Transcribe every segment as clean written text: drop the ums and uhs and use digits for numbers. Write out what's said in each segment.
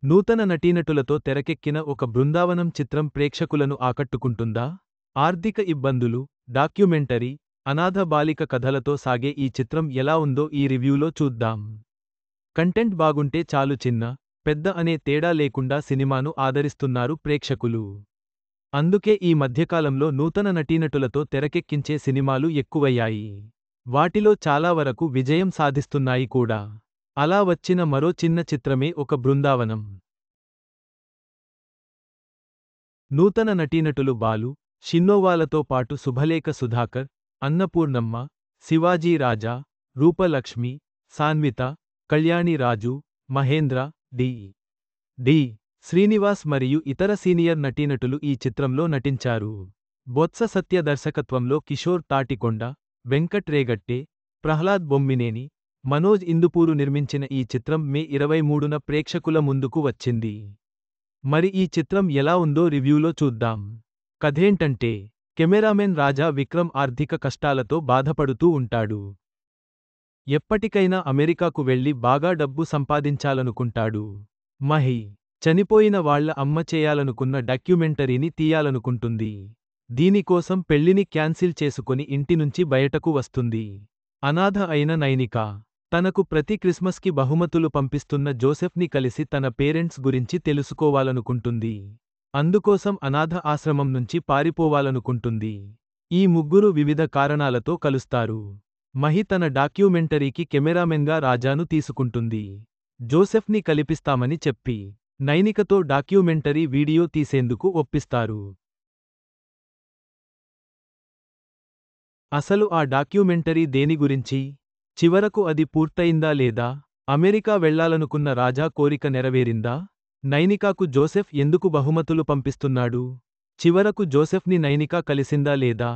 నూతన నటీనటులతో తెరకెక్కిన ఒక బృందావనం చిత్రం ప్రేక్షకులను ఆకట్టుకుంటుందా? ఆర్థిక ఇబ్బందులు, డాక్యుమెంటరీ, అనాథ బాలిక కథలతో సాగే ఈ చిత్రం ఎలా ఉందో ఈ రివ్యూలో చూద్దాం. కంటెంట్ బాగుంటే చాలు, చిన్న, పెద్ద అనే తేడా లేకుండా సినిమాను ఆదరిస్తున్నారు ప్రేక్షకులు. అందుకే ఈ మధ్యకాలంలో నూతన నటీనటులతో తెరకెక్కించే సినిమాలు ఎక్కువయ్యాయి. వాటిలో చాలా వరకు విజయం సాధిస్తున్నాయి కూడా. అలా వచ్చిన మరో చిన్న చిత్రమే ఒక బృందావనం. నూతన నటీనటులు బాలు, షిన్నోవాలతో పాటు శుభలేఖ సుధాకర్, అన్నపూర్ణమ్మ, శివాజీ రాజా, రూపలక్ష్మి, సాన్విత, కళ్యాణి రాజు, మహేంద్ర, డి. శ్రీనివాస్ మరియు ఇతర సీనియర్ నటీనటులు ఈ చిత్రంలో నటించారు. బొత్స సత్య దర్శకత్వంలో కిషోర్ తాటికొండ, వెంకట్ రేగట్టే, ప్రహ్లాద్ బొమ్మినేని, మనోజ్ ఇందుపూరు నిర్మించిన ఈ చిత్రం మే 23న ప్రేక్షకుల ముందుకు వచ్చింది. మరి ఈ చిత్రం ఎలా ఉందో రివ్యూలో చూద్దాం. కథేంటంటే, కెమెరామెన్ రాజా విక్రమ్ ఆర్థిక కష్టాలతో బాధపడుతూ ఉంటాడు. ఎప్పటికైనా అమెరికాకు వెళ్లి బాగా డబ్బు సంపాదించాలనుకుంటాడు. మహి, చనిపోయిన వాళ్ల అమ్మ చేయాలనుకున్న డాక్యుమెంటరీని తీయాలనుకుంటుంది. దీనికోసం పెళ్లిని క్యాన్సిల్ చేసుకొని ఇంటి నుంచి బయటకు వస్తుంది. అనాథ అయిన నైనిక, తనకు ప్రతి క్రిస్మస్కి బహుమతులు పంపిస్తున్న జోసెఫ్ని కలిసి తన పేరెంట్స్ గురించి తెలుసుకోవాలనుకుంటుంది. అందుకోసం అనాథ ఆశ్రమం నుంచి పారిపోవాలనుకుంటుంది. ఈ ముగ్గురు వివిధ కారణాలతో కలుస్తారు. మహి తన డాక్యుమెంటరీకి కెమెరామెన్గా రాజాను తీసుకుంటుంది. జోసెఫ్ని కలిపిస్తామని చెప్పి, నైనికతో డాక్యుమెంటరీ వీడియో తీసేందుకు ఒప్పిస్తారు. అసలు ఆ డాక్యుమెంటరీ దేని గురించి? చివరకు అది పూర్తయిందా లేదా? అమెరికా వెళ్లాలనుకున్న రాజా కోరిక నెరవేరిందా? నైనికాకు జోసెఫ్ ఎందుకు బహుమతులు పంపిస్తున్నాడు? చివరకు జోసెఫ్ని నైనికా కలిసిందా లేదా?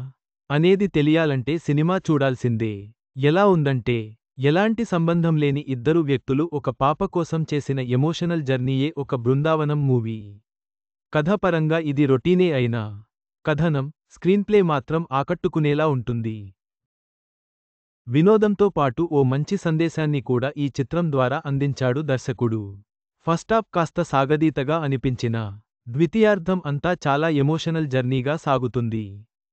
అనేది తెలియాలంటే సినిమా చూడాల్సిందే. ఎలా ఉందంటే, ఎలాంటి సంబంధం లేని ఇద్దరు వ్యక్తులు ఒక పాప కోసం చేసిన ఎమోషనల్ జర్నీయే ఒక బృందావనం మూవీ. కథపరంగా ఇది రొటీనే అయినా, కథనం, స్క్రీన్ప్లే మాత్రం ఆకట్టుకునేలా ఉంటుంది. వినోదంతో పాటు ఓ మంచి సందేశాన్ని కూడా ఈ చిత్రం ద్వారా అందించాడు దర్శకుడు. ఫస్టాఫ్ కాస్త సాగదీతగా అనిపించినా, ద్వితీయార్ధం అంతా చాలా ఎమోషనల్ జర్నీగా సాగుతుంది.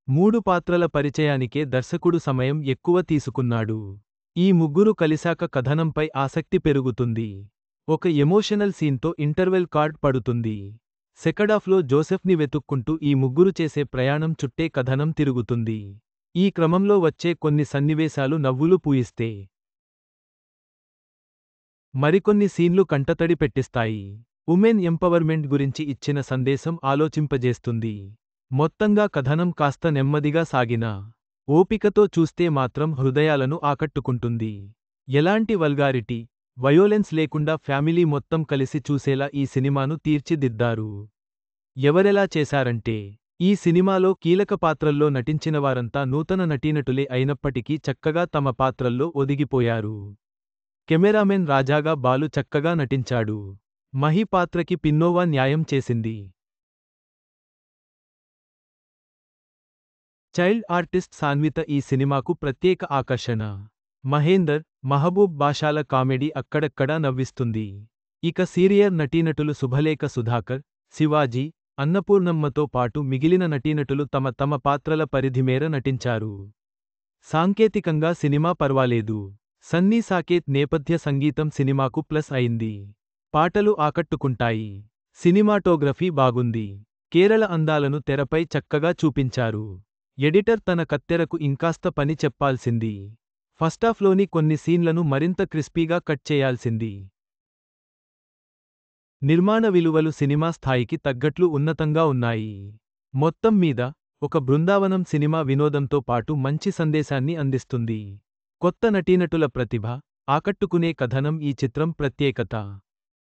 3 పాత్రల పరిచయానికే దర్శకుడు సమయం ఎక్కువ తీసుకున్నాడు. ఈ ముగ్గురు కలిశాక కథనంపై ఆసక్తి పెరుగుతుంది. ఒక ఎమోషనల్ సీన్తో ఇంటర్వెల్ కార్డ్ పడుతుంది. సెకండాఫ్లో జోసెఫ్ని వెతుక్కుంటూ ఈ ముగ్గురు చేసే ప్రయాణం చుట్టే కథనం తిరుగుతుంది. ఈ క్రమంలో వచ్చే కొన్ని సన్నివేశాలు నవ్వులు పూయిస్తే, మరికొన్ని సీన్లు కంటతడి పెట్టిస్తాయి. ఉమెన్ ఎంపవర్మెంట్ గురించి ఇచ్చిన సందేశం ఆలోచింపజేస్తుంది. మొత్తంగా కథనం కాస్త నెమ్మదిగా సాగినా, ఓపికతో చూస్తే మాత్రం హృదయాలను ఆకట్టుకుంటుంది. ఎలాంటి వల్గారిటీ, వయోలెన్స్ లేకుండా ఫ్యామిలీ మొత్తం కలిసి చూసేలా ఈ సినిమాను తీర్చిదిద్దారు. ఎవరెలా చేశారంటే, ఈ సినిమాలో కీలక పాత్రల్లో నటించినవారంతా నూతన నటీనటులే అయినప్పటికీ చక్కగా తమ పాత్రల్లో ఒదిగిపోయారు. కెమెరామెన్ రాజాగా బాలు చక్కగా నటించాడు. మహి పాత్రకి పిన్నోవా న్యాయం చేసింది. చైల్డ్ ఆర్టిస్ట్ సాన్విత ఈ సినిమాకు ప్రత్యేక ఆకర్షణ. మహేందర్, మహబూబ్ బాషాల కామెడీ అక్కడక్కడా నవ్విస్తుంది. ఇక సీనియర్ నటీనటులు శుభలేఖ సుధాకర్, శివాజీ, అన్నపూర్ణమ్మతో పాటు మిగిలిన నటీనటులు తమ పాత్రల పరిధిమేర నటించారు. సాంకేతికంగా సినిమా పర్వాలేదు. సన్నీ సాకేత్ నేపథ్య సంగీతం సినిమాకు ప్లస్ అయింది. పాటలు ఆకట్టుకుంటాయి. సినిమాటోగ్రఫీ బాగుంది. కేరళ అందాలను తెరపై చక్కగా చూపించారు. ఎడిటర్ తన కత్తెరకు ఇంకాస్త పని చెప్పాల్సింది. ఫస్టాఫ్లోని కొన్ని సీన్లను మరింత క్రిస్పీగా కట్ చేయాల్సింది. నిర్మాణ విలువలు సినిమా స్థాయికి తగ్గట్లు ఉన్నతంగా ఉన్నాయి. మొత్తం మీద, ఒక బృందావనం సినిమా వినోదంతో పాటు మంచి సందేశాన్ని అందిస్తుంది. కొత్త నటీనటుల ప్రతిభ, ఆకట్టుకునే కథనం ఈ చిత్రం ప్రత్యేకత.